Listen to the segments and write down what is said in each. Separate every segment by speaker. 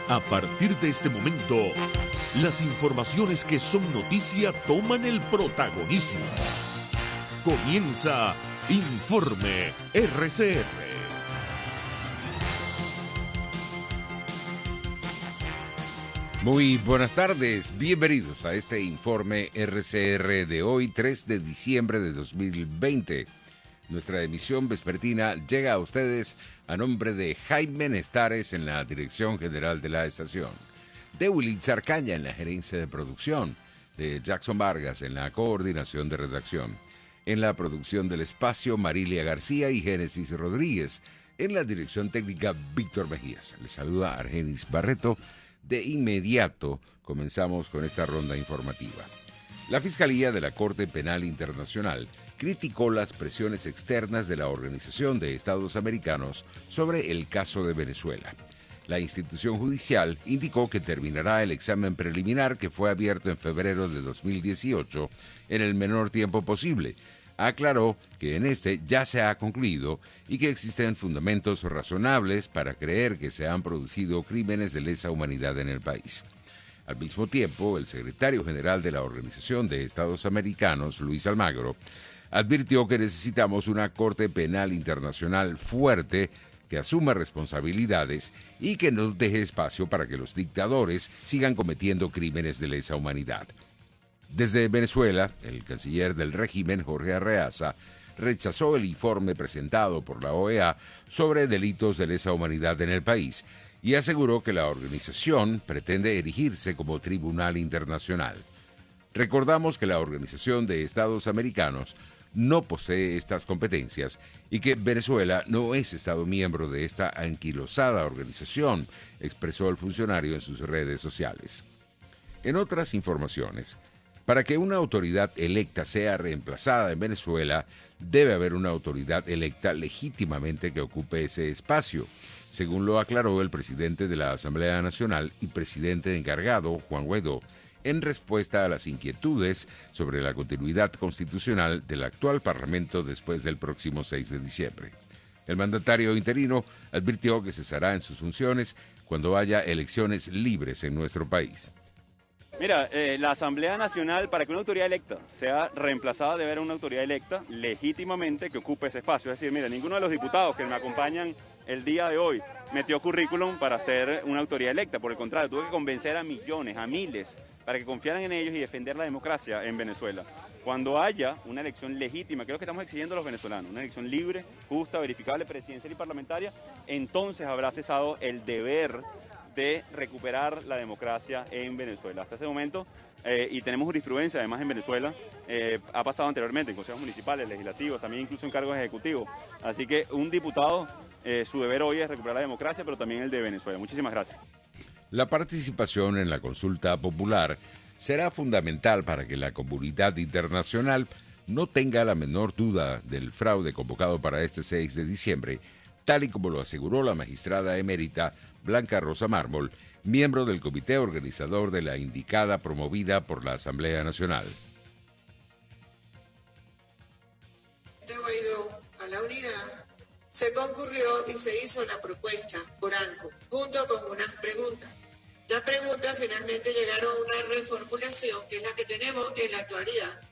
Speaker 1: A partir de este momento, las informaciones que son noticia toman el protagonismo. Comienza Informe RCR.
Speaker 2: Muy buenas tardes, bienvenidos a este Informe RCR de hoy, 3 de diciembre de 2020. Nuestra emisión vespertina llega a ustedes a nombre de Jaime Nestares en la dirección general de la estación, de Wilitza Arcaña en la gerencia de producción, de Jackson Vargas en la coordinación de redacción, en la producción del espacio Marilia García y Génesis Rodríguez, en la dirección técnica Víctor Mejías. Les saluda Argenis Barreto. De inmediato comenzamos con esta ronda informativa. La Fiscalía de la Corte Penal Internacional criticó las presiones externas de la Organización de Estados Americanos sobre el caso de Venezuela. La institución judicial indicó que terminará el examen preliminar que fue abierto en febrero de 2018 en el menor tiempo posible. Aclaró que en este ya se ha concluido y que existen fundamentos razonables para creer que se han producido crímenes de lesa humanidad en el país. Al mismo tiempo, el secretario general de la Organización de Estados Americanos, Luis Almagro, advirtió que necesitamos una Corte Penal Internacional fuerte que asuma responsabilidades y que no deje espacio para que los dictadores sigan cometiendo crímenes de lesa humanidad. Desde Venezuela, el canciller del régimen, Jorge Arreaza, rechazó el informe presentado por la OEA sobre delitos de lesa humanidad en el país y aseguró que la organización pretende erigirse como tribunal internacional. Recordamos que la Organización de Estados Americanos no posee estas competencias y que Venezuela no es Estado miembro de esta anquilosada organización, expresó el funcionario en sus redes sociales. En otras informaciones, para que una autoridad electa sea reemplazada en Venezuela, debe haber una autoridad electa legítimamente que ocupe ese espacio, según lo aclaró el presidente de la Asamblea Nacional y presidente encargado, Juan Guaidó, en respuesta a las inquietudes sobre la continuidad constitucional del actual Parlamento después del próximo 6 de diciembre. El mandatario interino advirtió que cesará en sus funciones cuando haya elecciones libres en nuestro país.
Speaker 3: Mira, la Asamblea Nacional, para que una autoridad electa sea reemplazada, debe haber una autoridad electa legítimamente que ocupe ese espacio. Es decir, mira, ninguno de los diputados que me acompañan el día de hoy metió currículum para ser una autoridad electa. Por el contrario, tuve que convencer a millones, a miles, para que confiaran en ellos y defender la democracia en Venezuela. Cuando haya una elección legítima, que es lo que estamos exigiendo a los venezolanos, una elección libre, justa, verificable, presidencial y parlamentaria, entonces habrá cesado el deber de recuperar la democracia en Venezuela. Hasta ese momento, y tenemos jurisprudencia además en Venezuela, ha pasado anteriormente en consejos municipales, legislativos, también incluso en cargos ejecutivos. Así que un diputado, su deber hoy es recuperar la democracia, pero también el de Venezuela. Muchísimas gracias.
Speaker 2: La participación en la consulta popular será fundamental para que la comunidad internacional no tenga la menor duda del fraude convocado para este 6 de diciembre, tal y como lo aseguró la magistrada emérita Blanca Rosa Mármol, miembro del comité organizador de la indicada promovida por la Asamblea Nacional.
Speaker 4: Guaidó a la unidad, se concurrió y se hizo la propuesta por ANCO, junto con unas preguntas. Las preguntas finalmente llegaron a una reformulación, que es la que tenemos en la actualidad,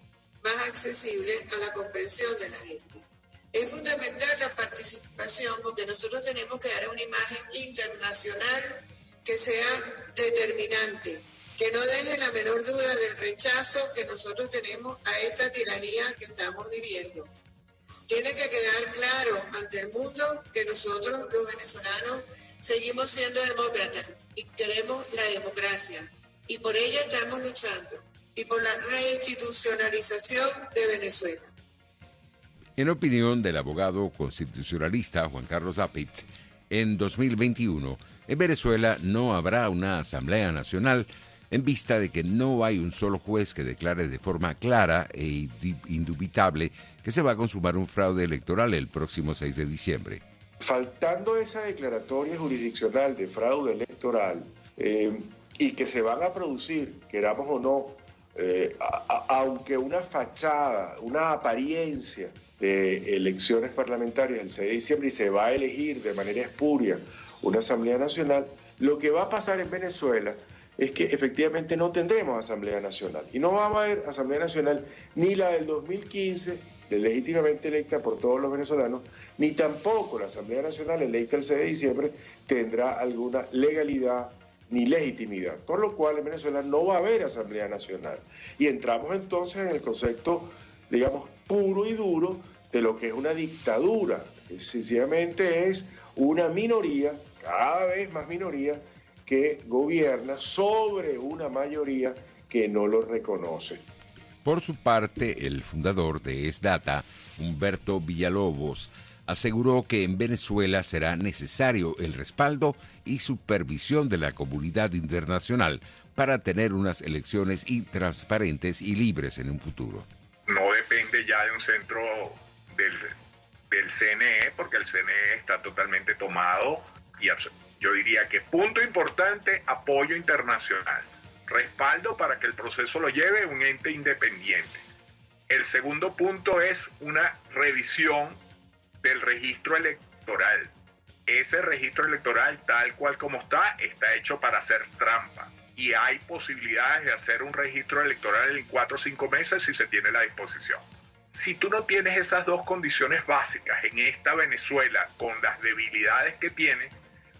Speaker 4: más accesible a la comprensión de la gente. Es fundamental la participación porque nosotros tenemos que dar una imagen internacional que sea determinante, que no deje la menor duda del rechazo que nosotros tenemos a esta tiranía que estamos viviendo. Tiene que quedar claro ante el mundo que nosotros, los venezolanos, seguimos siendo demócratas y queremos la democracia. Y por ella estamos luchando. Y por la reinstitucionalización de Venezuela.
Speaker 2: En opinión del abogado constitucionalista Juan Carlos Apit, en 2021, en Venezuela no habrá una Asamblea Nacional en vista de que no hay un solo juez que declare de forma clara e indubitable que se va a consumar un fraude electoral el próximo 6 de diciembre.
Speaker 5: Faltando esa declaratoria jurisdiccional de fraude electoral y que se van a producir, queramos o no, aunque una fachada, una apariencia de elecciones parlamentarias el 6 de diciembre y se va a elegir de manera espuria una Asamblea Nacional, lo que va a pasar en Venezuela es que efectivamente no tendremos Asamblea Nacional. Y no va a haber Asamblea Nacional ni la del 2015, legítimamente electa por todos los venezolanos, ni tampoco la Asamblea Nacional electa el 6 de diciembre tendrá alguna legalidad ni legitimidad. Por lo cual en Venezuela no va a haber Asamblea Nacional. Y entramos entonces en el concepto, digamos, puro y duro de lo que es una dictadura. Sencillamente es una minoría, cada vez más minoría, que gobierna sobre una mayoría que no lo reconoce.
Speaker 2: Por su parte, el fundador de ESDATA, Humberto Villalobos, aseguró que en Venezuela será necesario el respaldo y supervisión de la comunidad internacional para tener unas elecciones transparentes y libres en un futuro.
Speaker 6: No depende ya de un centro del CNE, porque el CNE está totalmente tomado y yo diría que punto importante, apoyo internacional, respaldo para que el proceso lo lleve un ente independiente. El segundo punto es una revisión del registro electoral. Ese registro electoral, tal cual como está hecho para hacer trampa. Y hay posibilidades de hacer un registro electoral en 4 o 5 meses si se tiene la disposición. Si tú no tienes esas dos condiciones básicas en esta Venezuela, con las debilidades que tiene,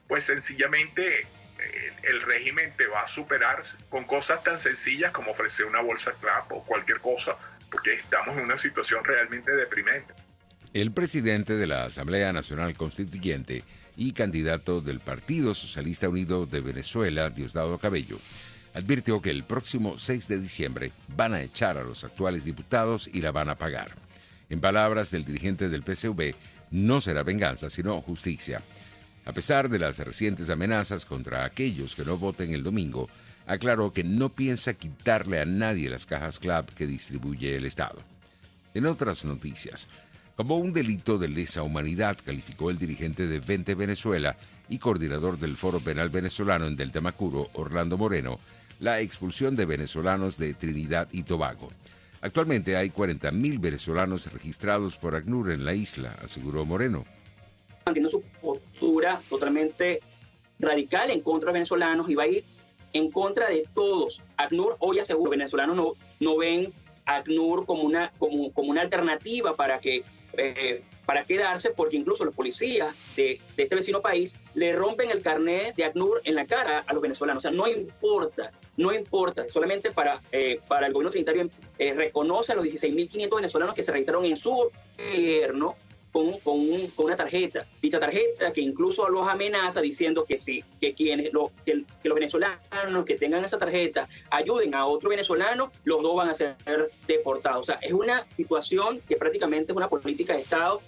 Speaker 6: pues sencillamente el régimen te va a superar con cosas tan sencillas como ofrecer una bolsa CLAP o cualquier cosa, porque estamos en una situación realmente deprimente.
Speaker 2: El presidente de la Asamblea Nacional Constituyente y candidato del Partido Socialista Unido de Venezuela, Diosdado Cabello, advirtió que el próximo 6 de diciembre van a echar a los actuales diputados y la van a pagar. En palabras del dirigente del PSV, no será venganza, sino justicia. A pesar de las recientes amenazas contra aquellos que no voten el domingo, aclaró que no piensa quitarle a nadie las cajas CLAP que distribuye el Estado. En otras noticias, como un delito de lesa humanidad, calificó el dirigente de Vente Venezuela y coordinador del Foro Penal Venezolano en Delta Macuro, Orlando Moreno, la expulsión de venezolanos de Trinidad y Tobago. Actualmente hay 40.000 venezolanos registrados por ACNUR en la isla, aseguró Moreno.
Speaker 7: Mantiene su postura totalmente radical en contra de venezolanos y va a ir en contra de todos. ACNUR hoy asegura, venezolanos no ven a ACNUR como una alternativa para quedarse, porque incluso los policías de este vecino país le rompen el carnet de ACNUR en la cara a los venezolanos. O sea, no importa, solamente para el gobierno trinitario reconoce a los 16.500 venezolanos que se registraron en su gobierno con una tarjeta. Dicha tarjeta que incluso los amenaza diciendo que sí, que los venezolanos que tengan esa tarjeta ayuden a otro venezolano, los dos van a ser deportados. O sea, es una situación que prácticamente es una política de Estado.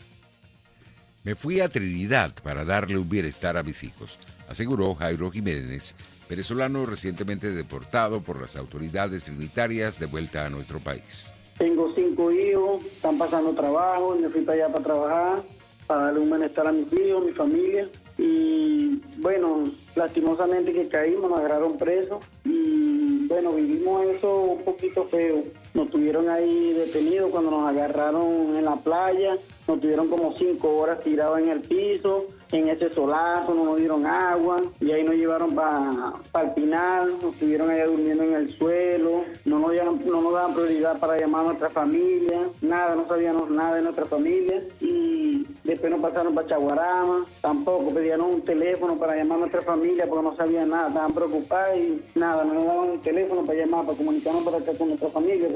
Speaker 2: Me fui a Trinidad para darle un bienestar a mis hijos, aseguró Jairo Jiménez, venezolano recientemente deportado por las autoridades trinitarias de vuelta a nuestro país.
Speaker 8: Tengo 5 hijos, están pasando trabajo, me fui para allá para trabajar, para darle un bienestar a mis hijos, a mi familia. Y bueno, lastimosamente que caímos, nos agarraron presos y bueno, vivimos eso un poquito feo. Nos tuvieron ahí detenidos cuando nos agarraron en la playa, nos tuvieron como 5 horas tirados en el piso, en ese solazo, no nos dieron agua y ahí nos llevaron para el Pinal, nos estuvieron allá durmiendo en el suelo, no nos daban prioridad para llamar a nuestra familia, nada, no sabíamos nada de nuestra familia y después nos pasaron para Chaguarama, tampoco pedían un teléfono para llamar a nuestra familia porque no sabían nada, estaban preocupados y nada, no nos daban un teléfono para llamar, para comunicarnos para acá con nuestra familia.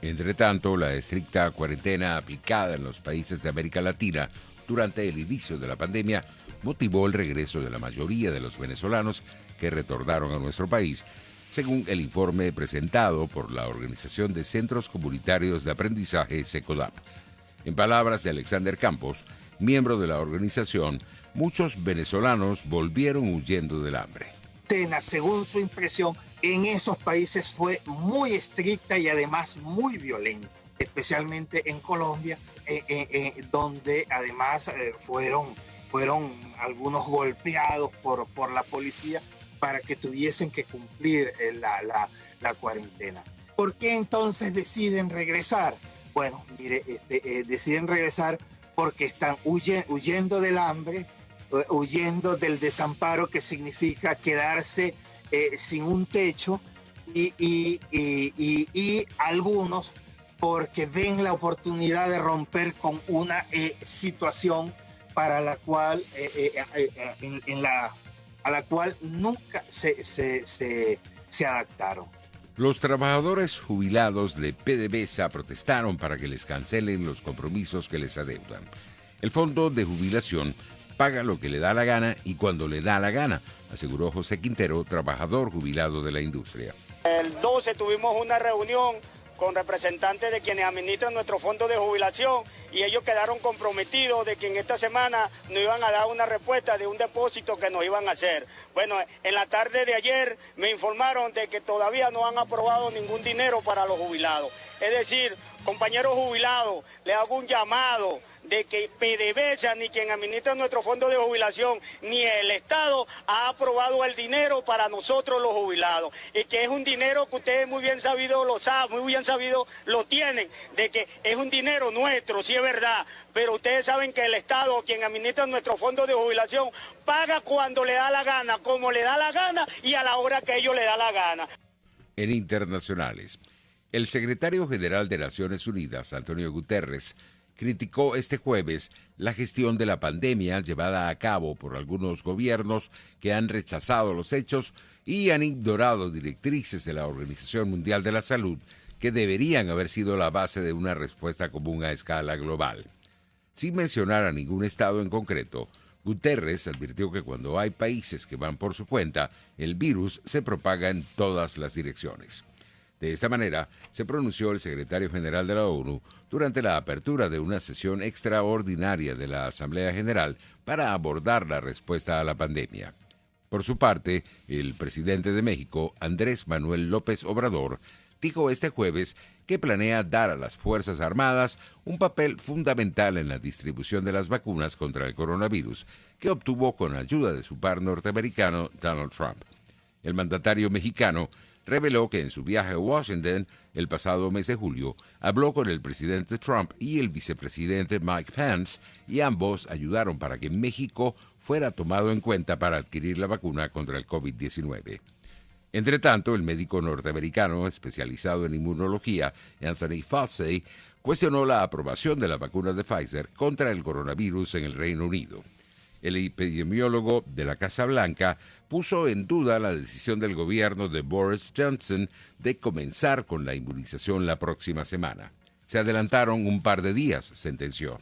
Speaker 2: Entre tanto, la estricta cuarentena aplicada en los países de América Latina durante el inicio de la pandemia motivó el regreso de la mayoría de los venezolanos que retornaron a nuestro país, según el informe presentado por la Organización de Centros Comunitarios de Aprendizaje SECODAP. En palabras de Alexander Campos, miembro de la organización, muchos venezolanos volvieron huyendo del hambre.
Speaker 9: Según su impresión, en esos países fue muy estricta y además muy violenta, especialmente en Colombia, donde además fueron algunos golpeados por la policía para que tuviesen que cumplir la cuarentena. ¿Por qué entonces deciden regresar? Bueno, mire, deciden regresar porque están huyendo del hambre, huyendo del desamparo que significa quedarse sin un techo y algunos porque ven la oportunidad de romper con una situación para la cual a la cual nunca se adaptaron.
Speaker 2: Los trabajadores jubilados de PDVSA protestaron para que les cancelen los compromisos que les adeudan. El fondo de jubilación paga lo que le da la gana y cuando le da la gana, aseguró José Quintero, trabajador jubilado de la industria.
Speaker 10: El 12 tuvimos una reunión con representantes de quienes administran nuestro fondo de jubilación y ellos quedaron comprometidos de que en esta semana nos iban a dar una respuesta de un depósito que nos iban a hacer. Bueno, en la tarde de ayer me informaron de que todavía no han aprobado ningún dinero para los jubilados. Es decir, compañeros jubilados, les hago un llamado de que PDVSA, ni quien administra nuestro fondo de jubilación, ni el Estado ha aprobado el dinero para nosotros los jubilados. Y que es un dinero que ustedes muy bien sabido lo saben, muy bien sabido lo tienen, de que es un dinero nuestro, sí es verdad. Pero ustedes saben que el Estado, quien administra nuestro fondo de jubilación, paga cuando le da la gana, como le da la gana y a la hora que ellos le da la gana.
Speaker 2: En internacionales, el secretario general de Naciones Unidas, Antonio Guterres, criticó este jueves la gestión de la pandemia llevada a cabo por algunos gobiernos que han rechazado los hechos y han ignorado directrices de la Organización Mundial de la Salud que deberían haber sido la base de una respuesta común a escala global. Sin mencionar a ningún estado en concreto, Guterres advirtió que cuando hay países que van por su cuenta, el virus se propaga en todas las direcciones. De esta manera, se pronunció el secretario general de la ONU durante la apertura de una sesión extraordinaria de la Asamblea General para abordar la respuesta a la pandemia. Por su parte, el presidente de México, Andrés Manuel López Obrador, dijo este jueves que planea dar a las Fuerzas Armadas un papel fundamental en la distribución de las vacunas contra el coronavirus, que obtuvo con ayuda de su par norteamericano Donald Trump. El mandatario mexicano reveló que en su viaje a Washington el pasado mes de julio habló con el presidente Trump y el vicepresidente Mike Pence y ambos ayudaron para que México fuera tomado en cuenta para adquirir la vacuna contra el COVID-19. Entre tanto, el médico norteamericano especializado en inmunología, Anthony Fauci, cuestionó la aprobación de la vacuna de Pfizer contra el coronavirus en el Reino Unido. El epidemiólogo de la Casa Blanca puso en duda la decisión del gobierno de Boris Johnson de comenzar con la inmunización la próxima semana. Se adelantaron un par de días, sentenció.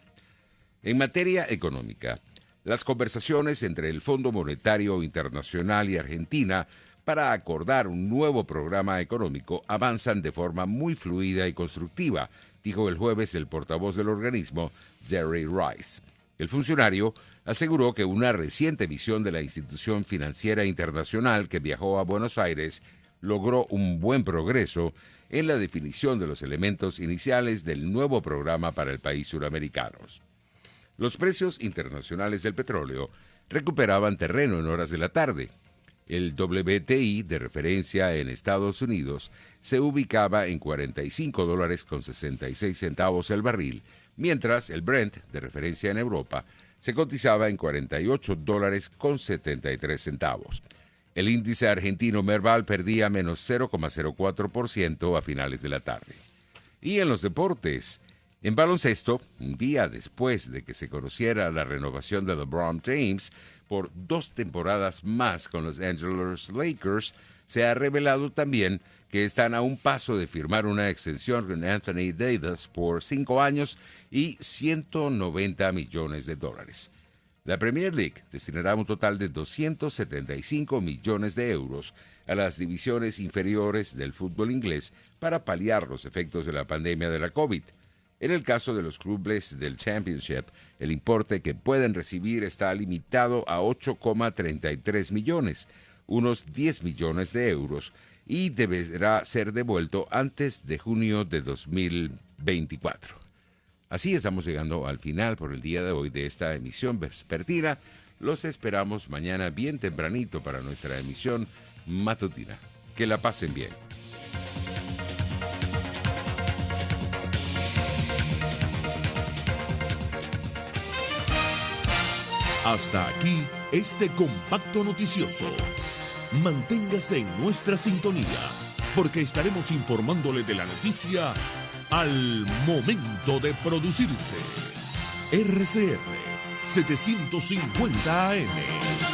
Speaker 2: En materia económica, las conversaciones entre el Fondo Monetario Internacional y Argentina para acordar un nuevo programa económico avanzan de forma muy fluida y constructiva, dijo el jueves el portavoz del organismo, Jerry Rice. El funcionario aseguró que una reciente visión de la institución financiera internacional que viajó a Buenos Aires logró un buen progreso en la definición de los elementos iniciales del nuevo programa para el país suramericano. Los precios internacionales del petróleo recuperaban terreno en horas de la tarde. El WTI de referencia en Estados Unidos se ubicaba en $45.66 el barril, mientras el Brent, de referencia en Europa, se cotizaba en $48.73. El índice argentino Merval perdía menos 0,04% a finales de la tarde. Y en los deportes, en baloncesto, un día después de que se conociera la renovación de LeBron James por 2 temporadas más con los Angeles Lakers, se ha revelado también que están a un paso de firmar una extensión con Anthony Davis por 5 años y $190 millones. La Premier League destinará un total de 275 millones de euros a las divisiones inferiores del fútbol inglés para paliar los efectos de la pandemia de la COVID. En el caso de los clubes del Championship, el importe que pueden recibir está limitado a 8,33 millones, unos 10 millones de euros, y deberá ser devuelto antes de junio de 2024. Así estamos llegando al final por el día de hoy de esta emisión vespertina. Los esperamos mañana bien tempranito para nuestra emisión matutina. Que la pasen bien.
Speaker 1: Hasta aquí este compacto noticioso. Manténgase en nuestra sintonía, porque estaremos informándole de la noticia al momento de producirse. RCR 750 AM.